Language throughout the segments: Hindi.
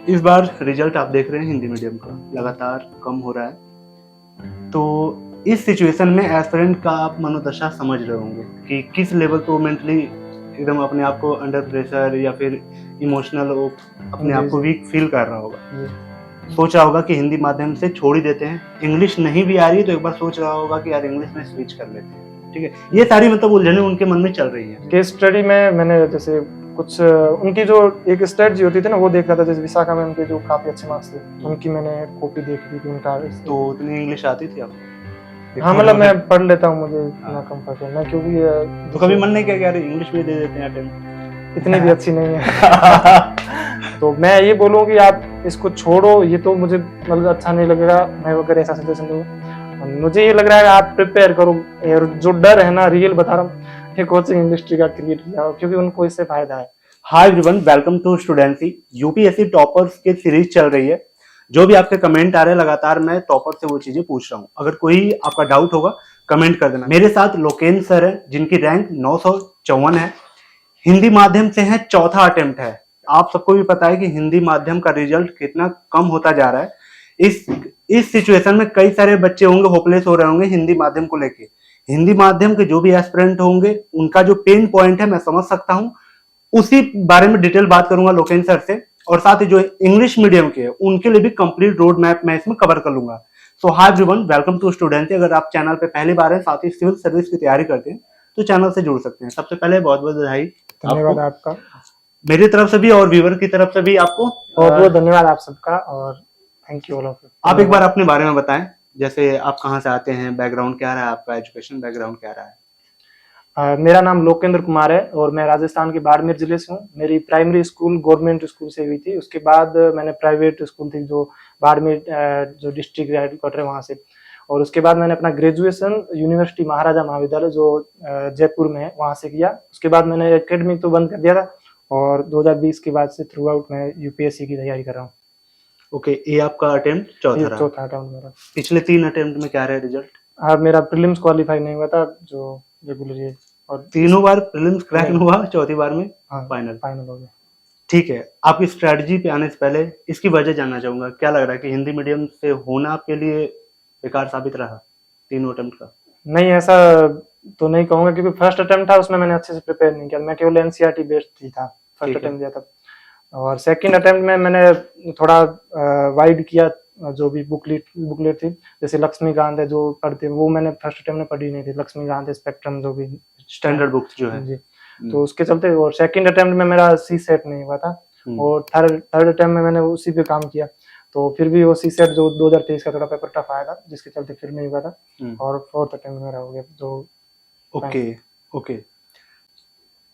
इस बार रिजल्ट आप देख रहे हैं हिंदी मीडियम का लगातार कम हो रहा है। तो इस सिचुएशन में एस्पिरेंट का आप मनोदशा समझ रहे होंगे कि किस लेवल पे वो मेंटली एकदम अपने आप को अंडर प्रेशर या फिर इमोशनल वो अपने आप को वीक फील कर रहा होगा। सोच रहा होगा कि हिंदी माध्यम से छोड़ ही देते हैं, इंग्लिश नहीं भी आ रही तो एक बार सोच रहा होगा कि यार इंग्लिश में स्विच कर लेते हैं। ठीक है, ये सारी मतलब उलझने उनके मन में चल रही है। केस स्टडी में मैंने जैसे कुछ उनकी जो एक स्ट्रेटजी होती थी ना वो देख रहा था। जैसे विशाखा में उनके जो काफी अच्छे मार्क्स थे उनकी मैंने कॉपी देखी थी उनका। तो उतनी इंग्लिश आती थी आपको? हाँ, मतलब मैं पढ़ लेता हूँ, मुझे इतना कम्फर्ट है मैं, क्योंकि तो कभी मन नहीं किया कि यार इंग्लिश भी दे देते हैं अटेम्प्ट? इतनी भी अच्छी नहीं है। तो मैं ये बोलूँ कि आप इसको छोड़ो, ये तो मुझे मतलब अच्छा नहीं लगेगा। मैं अगर ऐसा सजेशन दूँ, मुझे ये लग रहा है आप प्रिपेयर करो। और जो डर है ना, रियल बता रहा हूँ, ये कोचिंग इंडस्ट्री का क्रिएट किया, क्योंकि उनको इससे फायदा है। Hi everyone, welcome to Studency. UPSC toppers की सीरीज चल रही है। जो भी आपके कमेंट आ रहे हैं लगातार मैं टॉपर से वो चीजें पूछ रहा हूँ। अगर कोई आपका डाउट होगा कमेंट कर देना। मेरे साथ लोकेन सर है जिनकी रैंक 954 है, हिंदी माध्यम से है, चौथा अटेम्प्ट है। आप सबको भी पता है कि हिंदी माध्यम का रिजल्ट कितना कम होता जा रहा है। इस सिचुएशन में कई सारे बच्चे होंगे होपलेस हो रहे होंगे हिंदी माध्यम को लेके। हिंदी माध्यम के जो भी एस्पिरेंट होंगे उनका जो पेन पॉइंट है मैं समझ सकता हूँ, उसी बारे में डिटेल बात करूंगा लोकेन सर से। और साथ ही जो इंग्लिश मीडियम के उनके लिए भी कंप्लीट रोड मैप मैं इसमें कवर कर लूंगा। सो हाय एवरीवन, वेलकम टू स्टूडेंसी। अगर आप चैनल पे पहली बार हैं, साथ ही सिविल सर्विस की तैयारी करते हैं तो चैनल से जुड़ सकते हैं। सबसे पहले बहुत बहुत बधाई। धन्यवाद आपका, मेरी तरफ से भी और व्यूअर की तरफ से भी आपको बहुत बहुत धन्यवाद आप सबका, और thank you all of you. आप एक बार अपने बारे में बताएं, जैसे आप कहाँ से आते हैं, बैकग्राउंड क्या रहा है आपका, एजुकेशन बैकग्राउंड क्या रहा है? मेरा नाम लोकेंद्र कुमार है और मैं राजस्थान के बाड़मेर जिले से हूँ। मेरी प्राइमरी स्कूल गवर्नमेंट स्कूल से हुई थी। उसके बाद मैंने प्राइवेट स्कूल थी जो बाड़मेर जो डिस्ट्रिक्ट हेडक्वार्टर है वहाँ से। और उसके बाद मैंने अपना ग्रेजुएशन यूनिवर्सिटी महाराजा महाविद्यालय जो जयपुर में है वहाँ से किया। उसके बाद मैंने एकेडमिक तो बंद कर दिया था और 2020 के बाद से थ्रू आउट मैं यूपीएससी की तैयारी कर रहा हूँ। ओके, ये आपका अटेम्प्ट चौथा अटेम्प्ट मेरा। पिछले 3 अटेम्प्ट में क्या रहा रिजल्ट? मेरा प्रीलिम्स क्वालिफाई नहीं हुआ था जो रेगुलर ये, और तीनों बार प्रीलिम्स क्रैक नहीं हुआ, चौथी बार में फाइनल हो गया। ठीक है, आपकी स्ट्रेटजी पे आने से पहले इसकी वजह जानना चाहूंगा। क्या लग रहा है कि हिंदी मीडियम से होना आपके लिए बेकार साबित रहा तीनों अटेम्प्ट का? नहीं, ऐसा तो नहीं कहूंगा, क्योंकि फर्स्ट अटेम्प्ट था उसमें मैंने अच्छे से प्रिपेयर नहीं किया। मैं केवल एनसीईआरटी बेस्ड ही था फर्स्ट अटेम्प्ट दिया था। और सेकंड अटेम्प्ट में मैंने थोड़ा वाइड किया, जो भी बुकलेट थी, जैसे लक्ष्मीकांत है जो पढ़ते वो मैंने फर्स्ट अटेम्प्ट में पढ़ी नहीं थी। लक्ष्मीकांत स्पेक्ट्रम जो भी स्टैंडर्ड बुक्स जो है जी, तो उसके चलते। और सेकंड अटेम्प्ट में मेरा सी सेट नहीं हुआ था और थर्ड अटेम्प्ट में मैंने उसी पे काम किया। तो फिर भी वो सी सेट जो 2023 का थोड़ा पेपर टफ आया था जिसके चलते फिर नहीं हुआ था। और फोर्थ अटेम्प्ट मेरा हो गया जो ओके।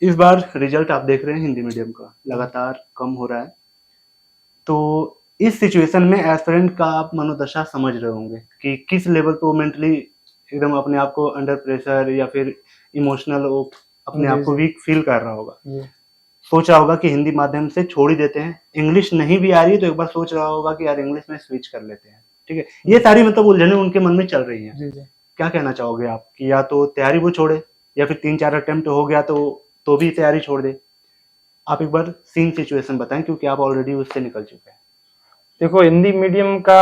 इस बार रिजल्ट आप देख रहे हैं हिंदी मीडियम का लगातार कम हो रहा है। तो इस सिचुएशन में एस्पिरेंट का आप मनोदशा समझ रहे होंगे कि किस लेवल पे वो मेंटली एकदम अपने आप को अंडर प्रेशर या फिर इमोशनल वो अपने आप को वीक फील कर रहा होगा। सोच रहा होगा कि हिंदी माध्यम से छोड़ ही देते हैं, इंग्लिश नहीं भी आ रही तो एक बार सोच रहा होगा कि यार इंग्लिश में स्विच कर लेते हैं। ठीक है, ये सारी मतलब उलझने उनके मन में चल रही है। क्या कहना चाहोगे आप कि या तो तैयारी वो छोड़े या फिर 3-4 अटेम्प्ट हो गया तो भी तैयारी छोड़ दे? आप एक बार सीन सिचुएशन बताएं, क्योंकि आप ऑलरेडी उससे निकल चुके हैं। देखो, हिंदी मीडियम का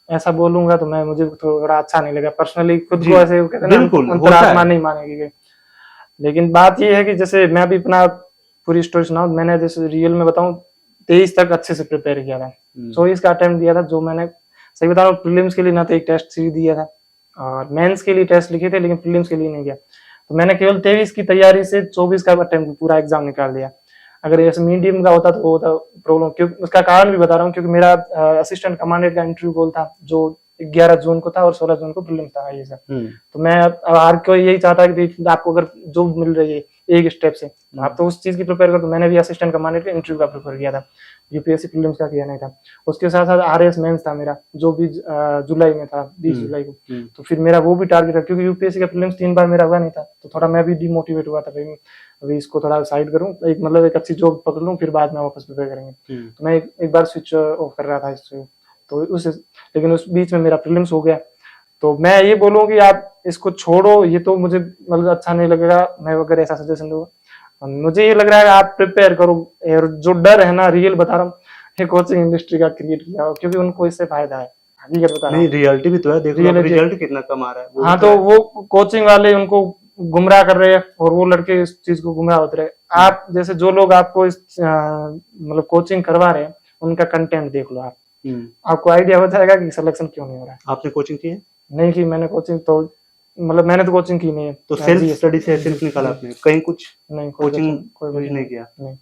ऐसा बोलूंगा तो मैं मुझे थोड़ा अच्छा नहीं लगा पर्सनली, खुद को ऐसे कहते हैं ना, अंतरात्मा नहीं मानेगी। लेकिन बात ये है कि जैसे मैं भी अपना पूरी स्टोरी सुनाऊं, मैंने जैसे रियल में बताऊं 23 तक अच्छे से प्रिपेयर किया था। 24 का अटेम्प्ट दिया था, जो मैंने सही बता रहा हूँ प्रीलिम्स के लिए ना तो एक टेस्ट सीरीज दिया था और मेंस के लिए टेस्ट लिखे थे, लेकिन प्रीलिम्स के लिए नहीं किया। तो मैंने केवल 23 की तैयारी से 24 का अटेम्प्ट पूरा एग्जाम निकाल दिया। अगर ऐसे मीडियम का होता तो वो होता प्रॉब्लम, क्योंकि उसका कारण भी बता रहा हूँ, क्योंकि मेरा असिस्टेंट कमांडेंट का इंटरव्यू कॉल था जो 11 जून को था और 16 जून को प्रीलिम्स था ये सब। तो मैं हर कोई यही चाहता है कि आपको अगर जॉब मिल रही है एक स्टेप से, आप तो उस चीज की प्रिपेयर कर। तो मैंने भी असिस्टेंट कमांडेंट के इंटरव्यू का प्रिपेयर किया था, यूपीएससी प्रीलिम्स का किया नहीं था। उसके साथ साथ आरएस मेंस था मेरा जो भी जुलाई में था, 20 जुलाई को। तो फिर मेरा वो भी टारगेट था, क्योंकि यूपीएससी का प्रीलिम्स 3 बार मेरा हुआ नहीं था। तो थोड़ा मैं भी डिमोटिवेट हुआ था, भाई अभी इसको थोड़ा साइड करूं, एक अच्छी जॉब पकड़ लूं, फिर बाद में वापस प्रिपेयर करेंगे। तो मैं एक बार स्विच ऑफ कर रहा था इससे, तो लेकिन उस बीच में मेरा प्रीलिम्स हो गया। तो मैं ये बोलूँ कि आप इसको छोड़ो, ये तो मुझे मतलब अच्छा नहीं लगेगा। मैं अगर ऐसा सजेशन दूंगा, मुझे ये लग रहा है आप प्रिपेयर करो। और जो डर है ना, रियल बता रहा हूँ, कोचिंग इंडस्ट्री का क्रिएट किया हो, क्योंकि उनको इससे फायदा है। हकीकत बता रहा नहीं, हूँ। रियलिटी भी तो है, देखो Reality- रिजल्ट कितना कम आ रहा है, वो हाँ, भी तो है। वो कोचिंग वाले उनको गुमराह कर रहे हैं और वो लड़के इस चीज को गुमराह होते रहे। आप जैसे जो लोग आपको इस मतलब कोचिंग करवा रहे हैं, उनका कंटेंट देख लो आप, आपको आइडिया हो जाएगा कि सिलेक्शन क्यों नहीं हो रहा है। आपने कोचिंग की है? नहीं की मैंने कोचिंग, तो मतलब मैंने तो कोचिंग की नहीं है। तो सेल्फ जी, स्टडी से सिर्फ निकाला आपने, कहीं कुछ नहीं, कोई कोचिंग कोई कुछ नहीं किया? नहीं।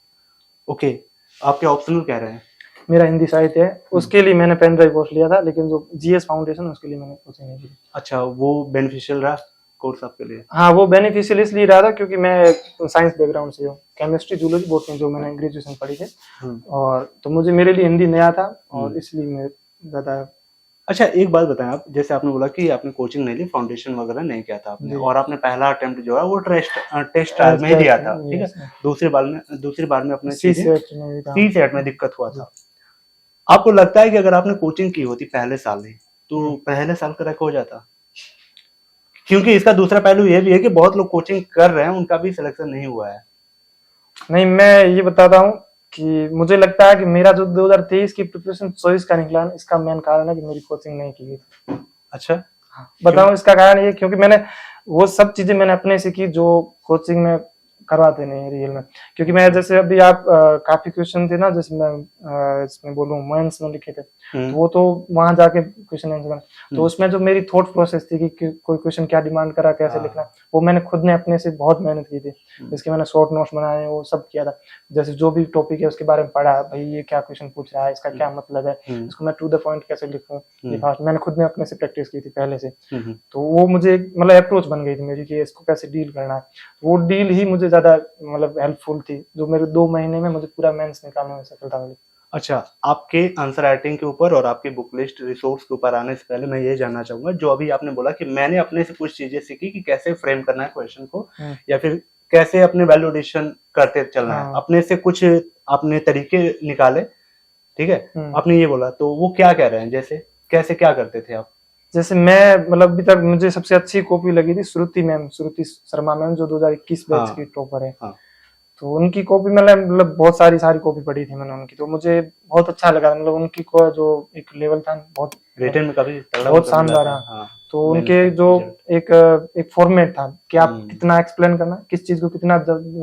ओके, आपके ऑप्शनल कह रहे हैं? मेरा हिंदी साहित्य है, उसके लिए मैंने पेन ड्राइव कोर्स लिया था, लेकिन जो जीएस फाउंडेशन उसके लिए मैंने कोचिंग नहीं की। अच्छा, वो बेनिफिशियल रहा कोर्स आपके लिए? हाँ, वो बेनिफिशियल इसलिए रहा था क्योंकि मैं साइंस बैकग्राउंड से हूँ, केमिस्ट्री जूलॉजी बॉटनी जो मैंने ग्रेजुएशन पढ़ी थी, और तो मुझे मेरे लिए हिंदी नया था और इसलिए मैं ज्यादा। अच्छा, एक बात बताएं आप, जैसे आपने बोला कि आपने कोचिंग नहीं ली, फाउंडेशन वगैरह नहीं किया था आपने, और आपने पहला अटेम्प्ट जो है वो टेस्ट ट्रायल में ही दिया था, ठीक है? दूसरी बार में अपने सी सेट में दिक्कत हुआ था। आपको लगता है कि अगर आपने कोचिंग की होती पहले साल ही, तो पहले साल क्रैक हो जाता? क्योंकि इसका दूसरा पहलू ये भी है कि बहुत लोग कोचिंग कर रहे हैं, उनका भी सिलेक्शन नहीं हुआ है। नहीं, मैं ये बताता हूँ कि मुझे लगता है कि मेरा जो 2023 की प्रिपरेशन चॉइस का निकला है, इसका मेन कारण है कि मेरी कोचिंग नहीं की थी। अच्छा, बताऊं इसका कारण ये, क्योंकि मैंने वो सब चीजें मैंने अपने से की जो कोचिंग में करवाते नहीं है रियल में। क्योंकि मैं जैसे अभी आप काफी क्वेश्चन थे ना, जैसे मैं इसमें बोलूं मेंस में लिखे थे, तो वो तो वहां जाके क्वेश्चन आंसर बना, तो उसमें जो मेरी थॉट प्रोसेस थी कि कोई क्वेश्चन क्या डिमांड करा, कैसे लिखना, वो मैंने खुद ने अपने से बहुत मेहनत की थी। जिसके मैंने शॉर्ट नोट्स बनाए, वो सब किया था। जैसे जो भी टॉपिक है उसके बारे में पढ़ा, भाई ये क्या क्वेश्चन पूछ रहा है, इसका क्या मतलब है, इसको मैं टू द पॉइंट कैसे लिखूं, ये फास्ट मैंने खुद ने अपने से प्रैक्टिस की थी पहले से। तो वो मुझे मतलब अप्रोच बन गई थी मेरी कि इसको कैसे डील करना है। वो डील ही मुझे ज्यादा मतलब हेल्पफुल थी, जो मेरे 2 महीने में मुझे पूरा मेंस निकालने में सफलता मिली। अच्छा, आपके आंसर राइटिंग के ऊपर और आपकी बुक लिस्ट रिसोर्स के ऊपर आने से पहले मैं ये जानना चाहूंगा, जो अभी आपने बोला कि मैंने अपने से कुछ चीजें सीखी कि कैसे फ्रेम करना है क्वेश्चन को, या फिर कैसे अपने वैल्यू एडिशन करते चलना है, अपने से कुछ आपने तरीके निकाले, ठीक है? आपने ये बोला, तो वो क्या कह रहे हैं, जैसे कैसे क्या करते थे आप? जैसे मैं मतलब अभी तक मुझे सबसे अच्छी कॉपी लगी थी श्रुति शर्मा मैम, जो 2021 बैच की टॉपर है। तो उनकी कॉपी मतलब बहुत सारी कॉपी पढ़ी थी मैंने उनकी, तो मुझे बहुत अच्छा लगा। मतलब उनकी को जो एक लेवल था बहुत रिटर्न में काफी बहुत शानदार है। तो उनके जो एक फॉर्मेट था कि आप कितना एक्सप्लेन करना, किस चीज को कितना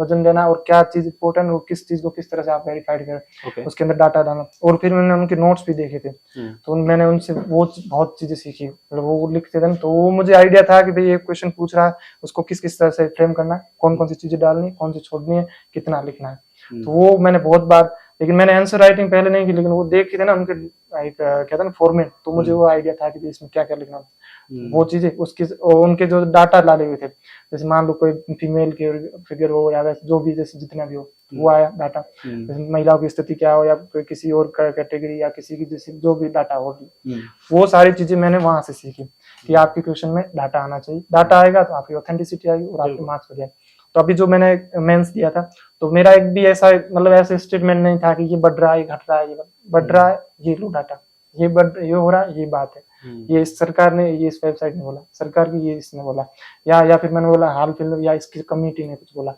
वजन देना, और क्या चीज इंपॉर्टेंट, और किस चीज को किस तरह से आप वेरीफाइड करें, उसके अंदर डाटा डालना। और फिर मैंने उनके नोट्स भी देखे थे, तो मैंने उनसे वो बहुत चीजें सीखी। मतलब वो लिखते थे, तो वो मुझे आइडिया था कि भाई ये क्वेश्चन पूछ रहा है, उसको किस किस तरह से फ्रेम करना है, कौन कौन सी चीजें डालनी, कौन सी छोड़नी है, कितना लिखना है। तो वो मैंने बहुत बार, लेकिन मैंने आंसर राइटिंग पहले नहीं की, लेकिन वो देखे थे ना उनके एक कहता ना फॉर्मेट, तो मुझे वो आइडिया था कि इसमें क्या क्या लिखना है। वो चीजें उसकी उनके जो डाटा डाले हुए थे, जैसे मान लो कोई फीमेल के फिगर हो या जो भी, जैसे जितना भी हो, वो आया डाटा। जैसे महिलाओं की स्थिति क्या हो, या कोई किसी और कैटेगरी, या किसी की जैसे जो भी डाटा होगी, वो सारी चीजें मैंने वहां से सीखी कि आपके क्वेश्चन में डाटा आना चाहिए। डाटा आएगा तो आपकी ऑथेंटिसिटी आएगी और आपके मार्क्स बढ़ जाएंगे। तो अभी जो मैंने मेंस दिया था, तो मेरा एक भी ऐसा मतलब ऐसे स्टेटमेंट नहीं था कि ये बढ़ रहा है, ये घट रहा है, ये बढ़ रहा है, ये लो डाटा, ये हो रहा है, ये बात है, ये इस सरकार ने, ये इस वेबसाइट ने बोला, सरकार की ये इसने बोला, या फिर मैंने बोला हाल फिलहाल, या इसकी कम्युनिटी ने कुछ बोला।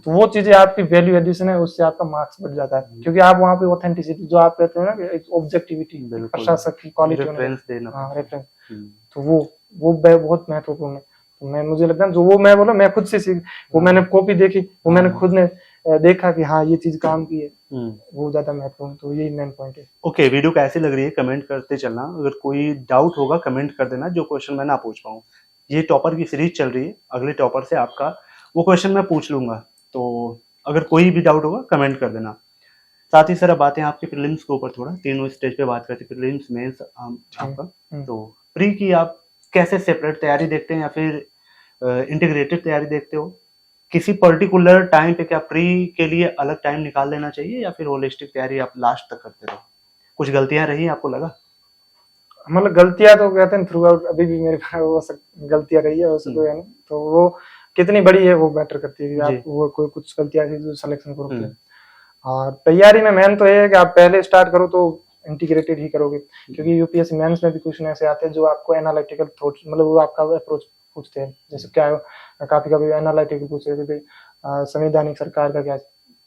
तो वो चीजें आपकी वैल्यू एडिशन है, उससे आपका मार्क्स बढ़ जाता है, क्योंकि आप वहाँ पे ऑथेंटिसिटी जो आप कहते हैं ना, ऑब्जेक्टिविटी, प्रशासक की क्वालिटी, रेफरेंस, तो वो बहुत महत्वपूर्ण है। मैं मुझे लगता है जो वो मैं बोला, मैं खुद से सीख, वो मैंने कॉपी देखी, वो मैंने खुद ने देखा कि हाँ ये चीज काम की है, वो ज्यादा महत्वपूर्ण। तो यही मेन पॉइंट है। ओके, वीडियो कैसी लग रही है कमेंट करते चलना। अगर कोई डाउट होगा कमेंट कर देना, जो क्वेश्चन मैं ना पूछ पाऊँ। ये टॉपर की सीरीज चल रही है, अगले टॉपर से आपका वो क्वेश्चन मैं पूछ लूंगा, तो अगर कोई भी डाउट होगा कमेंट कर देना। साथ ही सर अब बातें आपके प्रीलिम्स के ऊपर, थोड़ा तीनों स्टेज पे बात करते हैं, प्रीलिम्स, मेंस, आपका। तो प्री की आप कैसे सेपरेट तैयारी देखते हैं, या फिर इंटीग्रेटेड तैयारी देखते हो? किसी पर्टिकुलर टाइम पे क्या प्री के लिए अलग टाइम निकाल लेना चाहिए, या फिर होलिस्टिक तैयारी आप लास्ट तक करते रहो? कुछ गलतियां रही आपको लगा? मतलब गलतियां तो कहते हैं थ्रू आउट अभी भी मेरे पास वो गलतियां रही है, वैसे कोई है नहीं। तो वो कितनी बड़ी है वो मैटर करती है, आप वो कोई कुछ गलतियां थी जो सिलेक्शन को रोकती है। और तैयारी में मेन तो ये है कि आप पहले स्टार्ट करो तो इंटीग्रेटेड ही करोगे, क्योंकि यूपीएससी मेंस में भी क्वेश्चन ऐसे आते हैं जो आपको एनालिटिकल थॉट्स, मतलब वो आपका अप्रोच पूछते हैं। जैसे क्या काफी एनालिटिकल पूछ रहे थे, संवैधानिक सरकार का क्या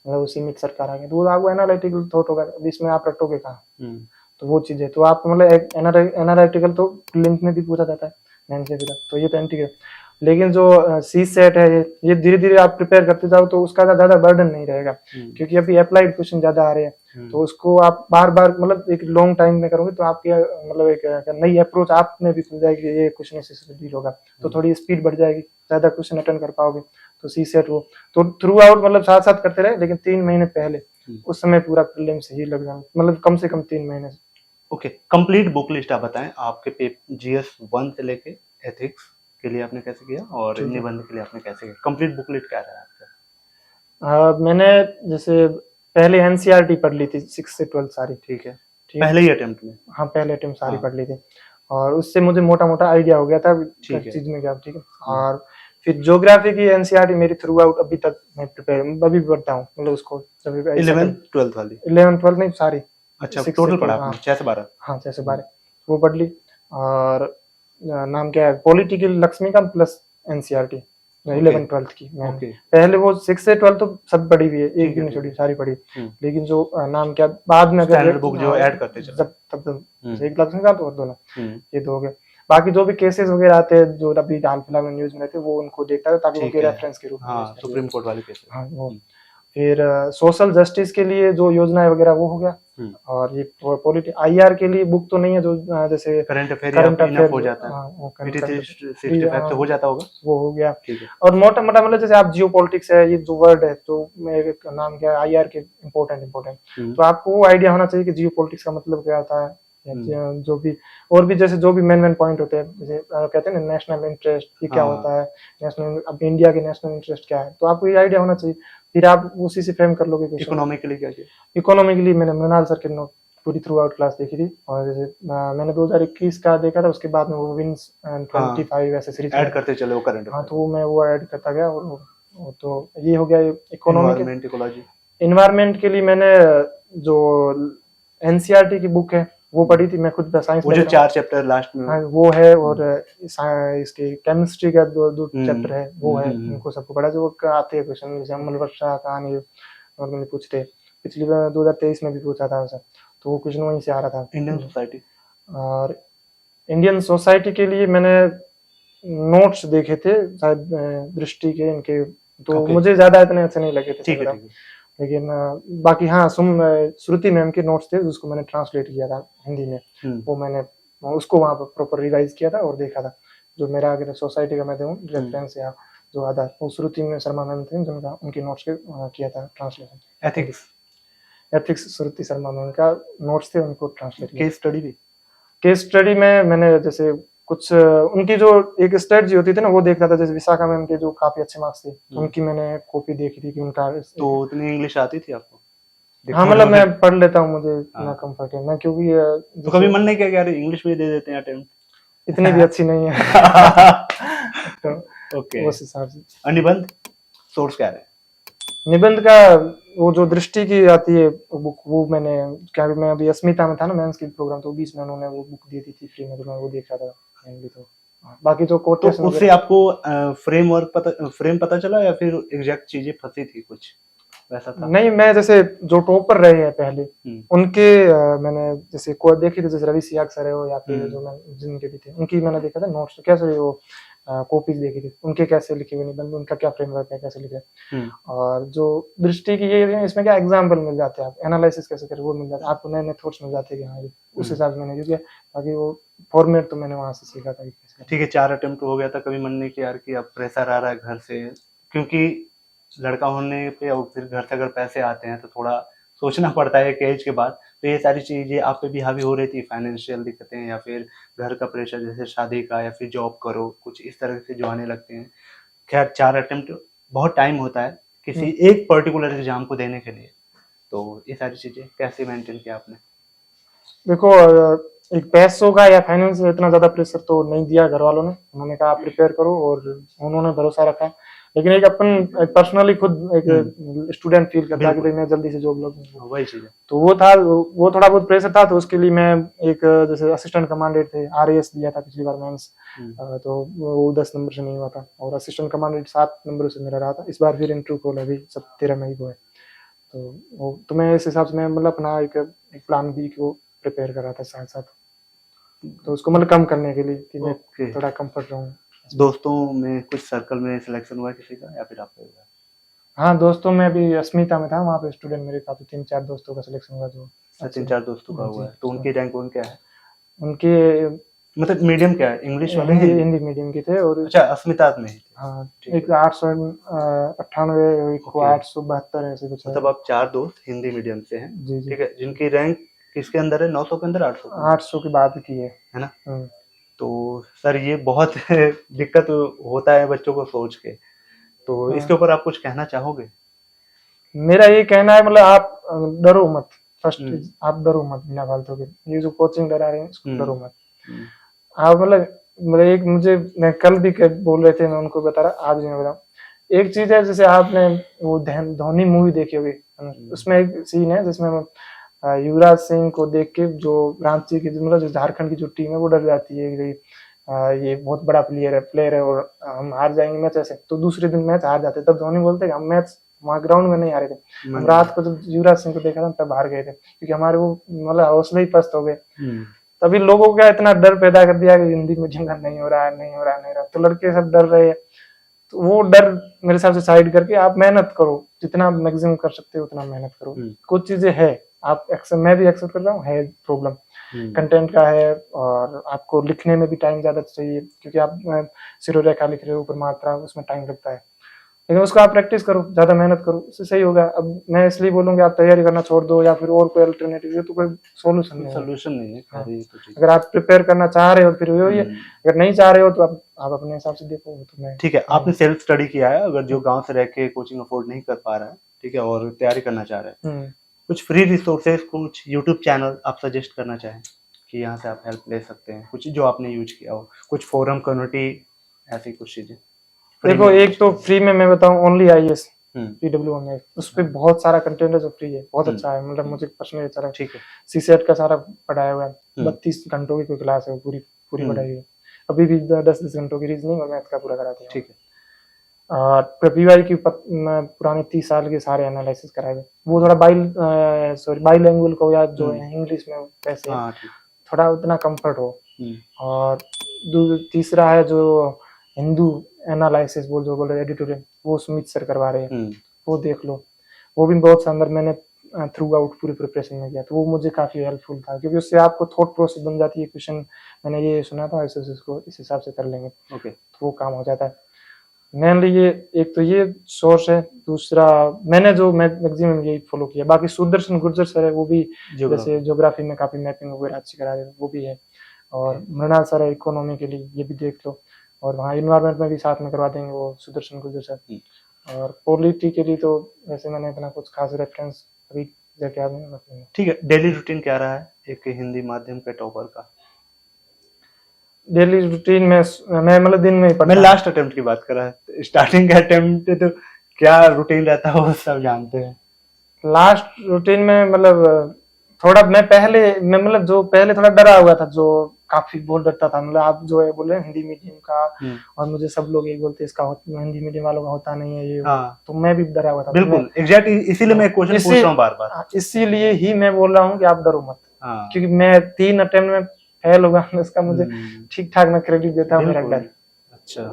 मतलब वो सीमित सरकार आ गई, तो वो आपको एनालिटिकल थॉट होगा, अब इसमें आप रटोगे कहाँ। तो वो चीज है, तो आप मतलब एनालिटिकल तो प्रीलिम्स में भी पूछा जाता है, मेंस में भी था, तो ये तो एंटी। लेकिन जो सी सेट है, ये धीरे धीरे आप प्रिपेयर करते जाओ तो उसका ज्यादा बर्डन नहीं रहेगा, क्योंकि अभी अप्लाइड क्वेश्चन ज्यादा आ रहे हैं, तो उसको आप बार बार मतलब एक लॉन्ग टाइम में करोगे तो आपकी मतलब एक नई अप्रोच आप में भी खुल जाएगी, ये क्वेश्चन ऐसे डील होगा, तो थोड़ी स्पीड बढ़ जाएगी, ज्यादा क्वेश्चन अटेंड कर पाओगे। तो सी सेट वो तो थ्रू आउट मतलब साथ साथ करते रहे, लेकिन 3 महीने पहले उस समय पूरा प्रीलिम्स ही लग जाए, मतलब कम से कम 3 महीने। ओके, कंप्लीट बुक लिस्ट आप बताएं, आपके GS 1 से लेके एथिक्स के लिए आपने कैसे किया और निबंध के लिए आपने कैसे किया, कंप्लीट बुक लिस्ट क्या रहा आपका? मैंने जैसे पहले एनसीईआरटी पढ़ ली थी 6 से 12 सारी। ठीक है, पहले ही अटेम्प्ट में? हाँ, पहले अटेम्प्ट सारी पढ़ ली थी, और उससे मुझे मोटा मोटा आइडिया हो गया था चीज में क्या। ठीक है, और फिर ज्योग्राफी की एनसीईआरटी मेरी थ्रू आउट अभी तक मैं प्रिपेयर, अभी भी पढ़ता हूँ, मतलब उसको 11th 12th वाली? 11th 12th नहीं, सारी। अच्छा, टोटल पढ़ा आपने 6 से 12? हाँ, 6 से 12 वो पढ़ ली। और नाम क्या है, political Laxmikant plus NCERT 11th 12th की। पहले वो 6 से 12 तो सब पढ़ी हुई है, एक भी नहीं छोड़ी, सारी पढ़ी। लेकिन जो नाम क्या बाद में अगर बुक जो ऐड करते तब एक लक्ष्मीकांत और दोनों, ये दो हो गए। बाकी जो भी केसेस वगैरह आते हैं जो अभी हाल फिलहाल में न्यूज में रहते, वो उनको देखता है ताकि वो रेफरेंस के रूप में, सुप्रीम कोर्ट वाले केसेस। हाँ, वो फिर सोशल जस्टिस के लिए जो योजनाएं वगैरह वो हो गया। और ये पॉलिटिक्स आईआर के लिए बुक तो नहीं है, जो जैसे करंट अफेयर हो जाता है, वो हो जाता होगा, वो हो गया। और मोटा मोटा मतलब जैसे आप जियो पॉलिटिक्स है, ये जो वर्ड है, तो नाम क्या है, आईआर के इम्पोर्टेंट, तो आपको वो आइडिया होना चाहिए कि जियो पॉलिटिक्स का मतलब क्या होता है, जो भी और भी जैसे जो भी मेन पॉइंट होते हैं, जैसे कहते हैं ना नेशनल इंटरेस्ट, ये क्या होता है, नेशनल, अब इंडिया के नेशनल इंटरेस्ट क्या है, तो आपको ये आइडिया होना चाहिए, फिर आप उसी से फ्रेम कर लोगे। इकोनॉमी के लिए क्या किया? इकोनॉमी के लिए मैंने मृणाल सर के नोट पूरी थ्रू आउट क्लास देखी थी, और जैसे मैंने 2021 का देखा था, उसके बाद में वो विंस 25 ऐसे सीरीज ऐड करते चले वो करंट। हाँ, तो मैं वो ऐड करता गया, और तो ये हो गया इकोनॉमी। इकोलॉजी, एनवायरमेंट के लिए मैंने जो एनसीईआरटी की बुक है वो पढ़ी थी, मैं खुद साइंस, वो जो 4 चैप्टर लास्ट में, हाँ, वो है, और इसके केमिस्ट्री का दो चैप्टर है, वो है, उनको सबको पढ़ा, जो आते हैं क्वेश्चन, जैसे अमल वर्षा कहानी नॉर्मली पूछते, पिछली बार 2023 में भी पूछा था उनसे, तो वो क्वेश्चन वहीं से आ रहा था। इंडियन सोसाइटी, और इंडियन सोसाइटी के लिए मैंने नोट्स देखे थे शायद दृष्टि के इनके, तो मुझे ज्यादा इतने अच्छे नहीं लगे थे, लेकिन बाकी हाँ, श्रुति मैम के नोट्स थे, उसको मैंने ट्रांसलेट किया था हिंदी में, वो मैंने उसको वहाँ पर प्रॉपर रिवाइज किया था और देखा था, जो मेरा अगर सोसाइटी का मैं दूँ रेफरेंस या जो आधार, वो श्रुति में शर्मा मैम थे, जिनका उनके नोट्स के किया था ट्रांसलेशन। एथिक्स श्रुति शर्मा मैम का नोट्स थे, उनको ट्रांसलेट किया। केस स्टडी में मैंने जैसे कुछ उनकी जो एक स्ट्रेटजी होती थी ना, वो देखता था, जैसे विशाखा मैम के जो काफी अच्छे मार्क्स थे, उनकी मैंने कॉपी देखी थी कि उनका। तो उतनी इंग्लिश आती थी आपको? हाँ, मतलब मैं पढ़ लेता हूँ, मुझे इतना कंफर्ट है, मैं क्योंकि तो कभी मन नहीं किया कि यार इंग्लिश में दे देते हैं अटेम्प्ट? इतनी भी अच्छी नहीं है। तो ओके, उस हिसाब से। निबंध सोर्स क्या है? निबंध का वो जो दृष्टि की आती है बुक, वो मैंने क्या, मैं अभी अस्मिता में था ना मेंस की प्रोग्राम, तो बीच में उन्होंने वो बुक दी थी फ्री में, तो मैं वो देख रहा था मेनली। तो बाकी जो कोटेशन, तो उससे आपको फ्रेम पता चला या फिर एग्जैक्ट चीजें फंसी थी कुछ वैसा था? नहीं, मैं जैसे जो टॉपर रहे हैं पहले उनके मैंने जैसे कोई देखी थी, जैसे रवि सियाग सर है हो, या फिर जो मैं जिनके भी थे उनकी मैंने देखा था नोट्स, कैसे वो कॉपीज देखी थी, उनके कैसे लिखे हुए निबंध, उनका क्या फ्रेमवर्क है, कैसे लिखे। और जो दृष्टि की ये इसमें क्या एग्जाम्पल मिल जाते हैं, आप एनालिसिस कैसे करें वो मिल जाता है, आपको नए नए थॉट्स मिल जाते हैं कि हाँ उस हिसाब से मैंने यूज किया। बाकी वो फॉर्मेट तो मैंने वहां से सीखा था। ठीक है, 4 अटेम्प्ट हो गया था, कभी मन नहीं किया यार कि अब प्रेशर आ रहा है घर से, क्योंकि लड़का होने पे और फिर घर से अगर पैसे आते हैं तो थोड़ा सोचना पड़ता है एक एज के बाद, तो ये सारी चीजें आप पे भी हावी हो रही थी, फाइनेंशियल दिक्कतें या फिर घर का प्रेशर, जैसे शादी का या फिर जॉब करो, कुछ इस तरह से जो आने लगते हैं? खैर 4 अटेम्प्ट बहुत टाइम होता है किसी एक पर्टिकुलर एग्जाम को देने के लिए, तो ये सारी चीजें कैसे मेंटेन किया आपने? देखो, एक पैसों का या फाइनेंस इतना ज्यादा प्रेशर तो नहीं दिया घर वालों ने, उन्होंने कहा प्रिपेयर करो और उन्होंने भरोसा रखा, लेकिन एक अपन पर्सनली खुद एक स्टूडेंट फील करता है कि भाई मैं जल्दी से जॉब लगूं, वही चीज है। तो वो था, वो थोड़ा बहुत प्रेशर था, तो उसके लिए मैं एक जैसे असिस्टेंट कमांडेंट थे, RAS दिया था पिछली बार मेंस, तो वो 10 नंबर से नहीं हुआ था, और असिस्टेंट कमांडेंट 7 नंबर से मेरा रहा था। इस बार फिर इंटरव्यू कॉल अभी 13 मई को है, तो वो तो मैं इस हिसाब से मैं मतलब अपना एक प्लान बी को प्रिपेयर कर रहा था साथ साथ, तो उसको मतलब कम करने के लिए कि मैं थोड़ा कंफर्ट रहूँ। दोस्तों में कुछ सर्कल में सिलेक्शन हुआ किसी का या फिर आपका हुआ? हाँ, दोस्तों में भी अस्मिता में था, वहाँ पे स्टूडेंट मेरे काफी 3-4 दोस्तों का सिलेक्शन हुआ जो 3-4 दोस्तों का हुआ है। तो उनकी रैंक क्या है? उनके मतलब मीडियम क्या है, इंग्लिश वाले? हिंदी मीडियम के थे। और अच्छा, अस्मिता में ही थे। हाँ, एक 898, एक को 872 ऐसे कुछ। मतलब आप 4 दोस्त हिंदी मीडियम से हैं, जी जी, ठीक है, जिनकी रैंक किसके अंदर है, 900 के अंदर, 800 की बात की है ना? तो सर ये बहुत दिक्कत होता है बच्चों को सोच के, तो इसके ऊपर आप कुछ कहना चाहोगे? मेरा ये कहना है मतलब आप डरो मत, फर्स्ट आप डरो मत बिना फालतू के, ये जो कोचिंग डरा रहे हैं इसको डरो मत। आप मतलब एक मुझे मैं कल भी बोल रहे थे, मैं उनको बता रहा, आज भी मैं बताऊं, एक चीज है, जैसे आपने वो धोनी मूवी देखी होगी, उसमें एक सीन है जिसमें युवराज सिंह को देख के जो रांची की मतलब जो झारखंड की जो टीम है वो डर जाती है कि ये बहुत बड़ा प्लेयर है और हम हार जाएंगे मैच ऐसे, तो दूसरे दिन मैच हार जाते, तब धोनी बोलते हम मैच वहाँ ग्राउंड में नहीं हारे थे, हम रात को जब युवराज सिंह को देखा था तब हार गए थे, क्योंकि हमारे वो मतलब हौसले ही पस्त हो गए। तभी लोगों का इतना डर पैदा कर दिया कि हिंदी मीडियम का नहीं हो रहा है, तो लड़के सब डर रहे हैं। तो वो डर मेरे हिसाब से साइड करके आप मेहनत करो, जितना मैक्सिमम कर सकते हो उतना मेहनत करो। कुछ चीजें है आप मैं भी एक्सेप्ट कर रहा हूँ, है प्रॉब्लम कंटेंट का है, और आपको लिखने में भी टाइम ज्यादा चाहिए, क्योंकि आप सिरोरेखा लिख रहे हो, ऊपर मात्रा, उसमें टाइम लगता है, लेकिन उसको आप प्रैक्टिस करो, ज्यादा मेहनत करो, उससे सही होगा। अब मैं इसलिए बोलूंगा आप तैयारी करना छोड़ दो या फिर और कोई अल्टरनेटिव है, तो कोई सोल्यूशन नहीं है। हाँ। अगर आप प्रिपेयर करना चाह रहे हो फिर वही है, अगर नहीं चाह रहे हो तो आप अपने हिसाब से देखो। तो मैं ठीक है, आपने सेल्फ स्टडी किया है, अगर जो गांव से रह के कोचिंग अफोर्ड नहीं कर पा रहा है, ठीक है, और तैयारी करना चाह रहा है, कुछ फ्री रिसोर्सेज, कुछ यूट्यूब चैनल आप सजेस्ट करना चाहें कि यहाँ से आप हेल्प ले सकते हैं, कुछ जो आपने यूज किया हो, कुछ फोरम, कम्युनिटी, ऐसी कुछ चीजें? देखो, एक तो फ्री में मैं बताऊं, ओनली IAS PWM, उस पर बहुत सारा कंटेंट है जो फ्री है, बहुत अच्छा है, मतलब मुझे पर्सनली अच्छा लगा। ठीक है, CSET का सारा पढ़ाया हुआ है, 32 घंटों की कोई क्लास है, पूरी पढ़ाई है, अभी भी 10-10 घंटों की रीजनिंग और मैथ का पूरा कराते हैं। ठीक है, और PY की पुराने 30 साल के सारे एनालिसिस कराए हुए, वो थोड़ा बाइलैंग्वेज को या जो है इंग्लिश में वैसे थोड़ा उतना कंफर्ट हो। और तीसरा है जो हिंदू एनालिसिस बोल रहे एडिटोरियल, वो सुमित सर करवा रहे हैं, वो देख लो, वो भी बहुत शानदार, मैंने थ्रू आउट पूरी प्रिपरेशन में किया, तो वो मुझे काफी हेल्पफुल था, क्योंकि उससे आपको थॉट प्रोसेस बन जाती है, क्वेश्चन मैंने ये सुना था, इसको इस हिसाब से कर लेंगे, तो वो काम हो जाता है। मेनली ये एक तो ये सोर्स है, दूसरा मैंने जो मैक्सिमम यही फॉलो किया। बाकी सुदर्शन गुर्जर सर है, वो भी जैसे ज्योग्राफी में काफी मैपिंग वगैरह अच्छी करा रहे हैं, वो भी है, और मृणाल सर है इकोनॉमी के लिए, ये भी देख लो, और वहाँ इन्वायरमेंट में भी साथ में करवा देंगे वो सुदर्शन गुर्जर सर। और पॉलिटी के लिए तो वैसे मैंने इतना कुछ खास रेफरेंस अभी जाके याद नहीं रखना। ठीक है, डेली रूटीन क्या रहा है एक हिंदी माध्यम के टॉपर का? डेली रूटीन में मैं मतलब दिन में ही पढ़ता। मैं लास्ट अटेम्प्ट की बात कर रहा है, स्टार्टिंग का अटेम्प्ट तो क्या रूटीन रहता है वो सब जानते हैं। लास्ट रूटीन में मतलब थोड़ा मैं मतलब जो पहले थोड़ा डरा हुआ था, जो काफी बोल डरता था, मतलब आप जो है बोले हिंदी मीडियम का, और मुझे सब लोग यही बोलते इसका हिंदी मीडियम वालों का होता नहीं है ये। तो मैं भी डरा हुआ था। बिल्कुल एग्जैक्ट, इसीलिए मैं क्वेश्चन पूछ रहा हूं बार-बार, इसीलिए ही मैं बोल रहा हूँ कि आप डरो मत, क्योंकि मैं 3 अटेम्प्ट में फेल हुआ, उसका मुझे ठीक ठाक मैं क्रेडिट देता हूँ, मेरा डर। अच्छा,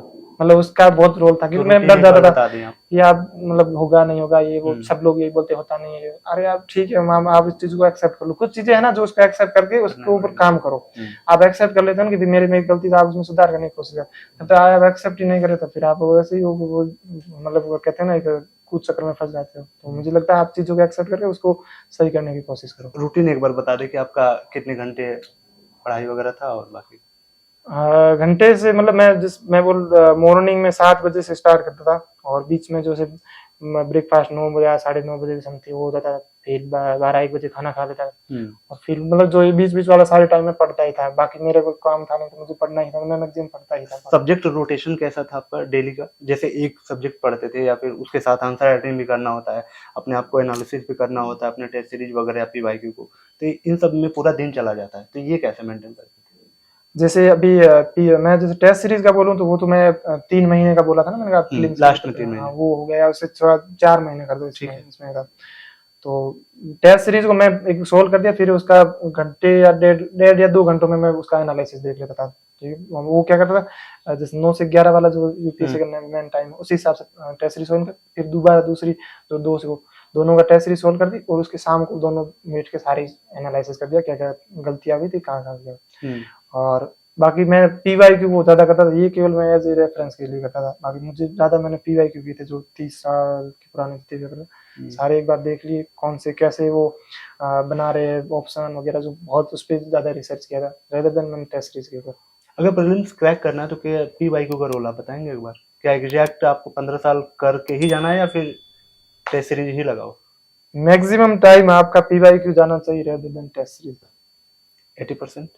मतलब उसका बहुत रोल था, क्योंकि मैं डर जाता था कि आप मतलब होगा नहीं होगा ये वो, सब लोग यही बोलते होता नहीं है। अरे आप ठीक है मैम, आप इस चीज को एक्सेप्ट कर लो, कुछ चीजें है ना जो उसको एक्सेप्ट करके उसके ऊपर काम करो। आप एक्सेप्ट कर लेते हो ना कि मेरी में एक गलती, तो आप उसमें सुधार करने की कोशिश करते, तो आप एक्सेप्ट ही नहीं करे तो फिर आप वैसे ही मतलब वो कहते हैं ना, एक कूद चक्कर में फंस जाते हो। तो मुझे लगता है आप चीजों को एक्सेप्ट करके उसको सही करने की कोशिश करो। रूटीन एक बार बता दे कि आपका कितने घंटे पढ़ाई वगैरह था, और बाकी घंटे से मतलब मैं मॉर्निंग में 7 बजे से स्टार्ट करता था, और बीच में जो से ब्रेकफास्ट 9 बजे या 9:30 बजे समथिंग हो जाता था, फिर 12-1 बजे खाना खा लेता था, और फिर मतलब जो बीच वाला सारे टाइम में पढ़ता ही था। बाकी मेरे को काम था नहीं तो मुझे पढ़ना ही था, मैं मैक्सिमम पढ़ता ही था। सब्जेक्ट रोटेशन कैसा था आपका डेली का? जैसे एक सब्जेक्ट पढ़ते थे या फिर उसके साथ आंसर राइटिंग भी करना होता है, अपने आप को एनालिसिस भी करना होता है, अपने टेस्ट सीरीज वगैरह PYQ को, तो इन सब में पूरा दिन चला जाता है, तो ये कैसे मेंटेन करते थे? जैसे अभी मैं जैसे टेस्ट सीरीज का बोलूं तो वो तो मैं 3 महीने का बोला था ना, मैंने कहा लास्ट में 3 महीने, वो हो गया, उससे थोड़ा 4 महीने कर दो इसमें का। तो टेस्ट सीरीज को मैं एक सोल्व कर दिया, फिर उसका घंटे या डेढ़ या 2 घंटों में मैं उसका एनालिसिस देख लेता था। ठीक है, वो क्या करता था, जैसे 9 से 11 वाला जो यूपीएससी का मेन टाइम है, उसी हिसाब से टेस्ट सीरीज सोल्व कर, फिर दोबारा दूसरी जो 2 से दोनों का टेस्ट सीरीज सोल्व कर दी, और उसके शाम को दोनों बैठ के सारी एनालिसिस कर दिया, क्या क्या गलतियां हुई थी, कहाँ गया। और बाकी मैं पीवाईक्यू को ज्यादा करता था, ये केवल मैं एज ए रेफरेंस के लिए करता था। बाकी मुझे ज्यादा मैंने पीवाईक्यू किए थे जो 30 साल के पुराने जितने पेपर सारे एक बार देख लिए, कौन से कैसे वो बना रहे ऑप्शन वगैरह, जो बहुत उस पर ज्यादा रिसर्च किया था रेदर देन मैंने टेस्ट सीरीज के ऊपर। अगर प्रीलिम्स क्रैक करना है तो क्या पीवाईक्यू का रोल आप बताएंगे एक बार? क्या एग्जैक्ट आपको 15 साल करके ही जाना है या फिर टेस्ट सीरीज ही लगाओ? मैक्सिमम टाइम आपका पीवाईक्यू जाना चाहिए रेदर देन टेस्ट सीरीज। 80%?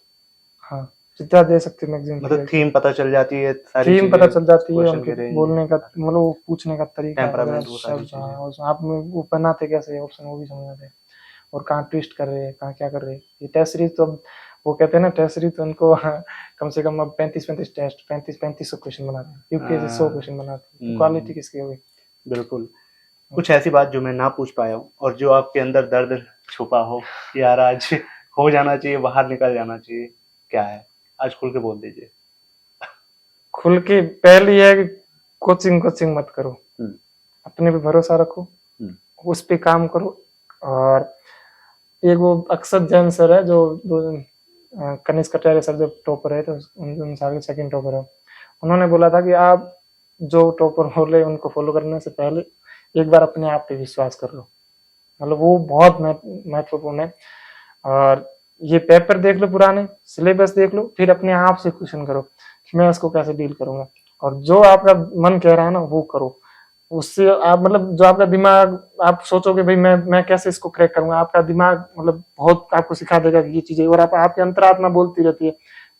हाँ, जितना दे सकते मैक्सिमम। मतलब थीम पता चल जाती है, सारी थीम पता चल जाती है, उनके range, बोलने का मतलब पूछने का तरीका, टेम्परामेंट, वो सारी चीजें। और आप में वो बनाते कैसे ऑप्शन वो भी समझ आते हैं, और कहाँ ट्विस्ट कर रहे हैं, कहाँ क्या कर रहे हैं। ये टेस्ट सीरीज तो वो कहते हैं ना, टेस्ट सीरीज तो उनको कम से कम अब 35 टेस्ट 3500 क्वेश्चन बनाते हैं, यूपीएससी 100 क्वेश्चन बनाते हैं, क्वालिटी किसकी होगी? बिल्कुल। कुछ ऐसी बात जो मैं ना पूछ पाया हूँ और जो आपके अंदर दर्द छुपा हो, यार आज हो जाना चाहिए, बाहर निकल जाना चाहिए, क्या है? आज खुल के बोल दीजिए। खुल के पहले ये है कि कोचिंग मत करो, अपने पे भरोसा रखो, उस पे काम करो। और एक वो अक्षत जैन सर है जो कनिष्क कटारिया सर जो टॉपर है, तो उन साल के सेकंड टॉपर है, उन्होंने बोला था कि आप जो टॉपर हो रहे उनको फॉलो करने से पहले एक बार अपने आप पे विश्वास कर लो। मतलब वो बहुत महत्वपूर्ण है। और ये पेपर देख लो, पुराने सिलेबस देख लो, फिर अपने आप से क्वेश्चन करो कि मैं इसको कैसे डील करूंगा, और जो आपका मन कह रहा है ना वो करो। उससे आप मतलब जो आपका दिमाग, आप सोचोगे भाई मैं कैसे इसको क्रैक करूंगा, आपका दिमाग मतलब बहुत आपको सिखा देगा कि ये चीजें, और आपकी अंतरात्मा बोलती रहती है,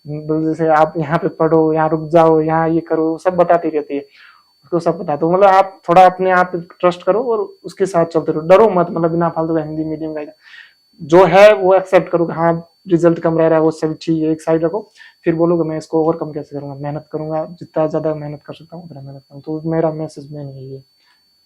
जैसे आप यहाँ पे पढ़ो, यहाँ रुक जाओ, यहाँ ये करो, सब बताती रहती है, उसको सब पता। तो मतलब आप थोड़ा अपने आप पे ट्रस्ट करो और उसके साथ चलते रहो, डरो मत। मतलब बिना फालतू का हिंदी मीडियम का जो है वो एक्सेप्ट करो, हाँ रिजल्ट कम रह रहा है वो सब ठीक है, एक साइड रखो, फिर बोलोगे मैं इसको ओवरकम कैसे करूंगा, मेहनत करूंगा, जितना ज्यादा मेहनत कर सकता हूँ उतना मेहनत करूँ। तो मेरा मैसेज मेन यही है।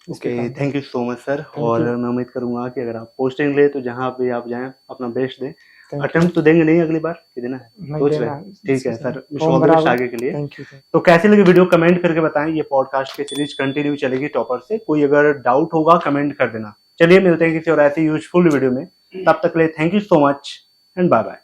Okay, thank you so much sir. और मैं उम्मीद करूंगा कि अगर आप पोस्टिंग ले तो जहाँ भी आप जाएं अपना बेस्ट दें। अटेम्प्ट तो देंगे नहीं अगली बार कि देना है? सोच रहे हैं? ठीक है सर, ऑल द बेस्ट आगे के लिए। तो कैसी लगी वीडियो कमेंट करके बताएं। ये पॉडकास्ट की सीरीज कंटिन्यू चलेगी टॉपर से। कोई अगर डाउट होगा कमेंट कर देना। चलिए मिलते हैं किसी और ऐसी यूजफुल वीडियो में, तब तक के लिए thank you so much and bye bye.